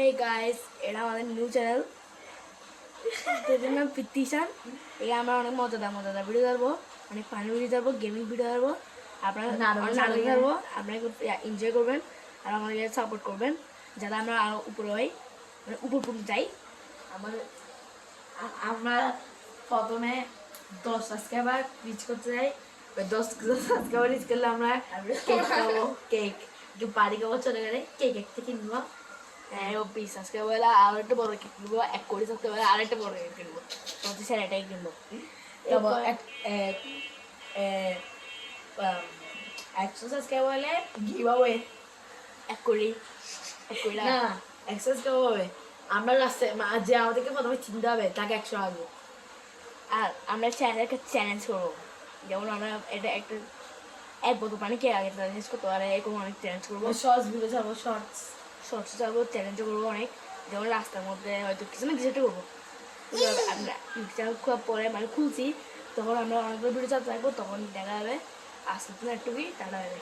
Hey guys, এটা আমাদের new channel যেটার নাম পিত্তিশান। এই আমরা অনেক মজাদার ভিডিও ছাড়বো, অনেক ফানি ভিডিও ছাড়বো, গেমিং ভিডিও ছাড়বো। আপনারা নাটক ছাড়বো, আপনারা খুব এনজয় করবেন আর আমাদের সাপোর্ট করবেন যাতে আমরা আরও উপরে হই, মানে উপর পর্যন্ত যাই। আমরা প্রথমে 10 সাবস্ক্রাইবার রিচ করতে চাই। 10 সাবস্ক্রাইবার রিচ করলে আমরা কেক খাবো, কেক একটু পার্টি খাবো, চলে গেলে কেক একটা কিনবো। হ্যাঁ, ও 20 সাবস্ক্রাইবার হলে আরও একটা বড় কেক কিনবো, 1 কোটি সাবস্ক্রাইবার হলে আরেকটা বড় কেক কিনবো, প্রতি স্যার এটাই কিনবো। তারপর 100 সাবস্ক্রাইবার হলে গিভ অ্যাওয়ে 1 কোটি না 100 সাবস্ক্রাইবার হবে। আমরা রাস্তায় যে আমাদেরকে প্রথমে চিনতে হবে তাকে 100 আসবো। আর আমরা চ্যানেলকে চ্যালেঞ্জ করবো, যেমন আমরা এটা একটা এক বোতল পানি কে আগে চ্যালেঞ্জ করতে পারে, এরকম অনেক চ্যালেঞ্জ করবো। শর্টস ভিডিও ছাড়বো, শর্টস যাবো, চ্যালেঞ্জ করবো অনেক, যেমন রাস্তার মধ্যে হয়তো কিছু না কিছু একটা করবো। আমরা চ্যানেল খোলার পরে মানে খুলছি, তখন আমরা অনেকগুলো ভিডিও চালাতে থাকবো, তখন দেখা যাবে আস্তে আস্তে একটু টাটা হবে।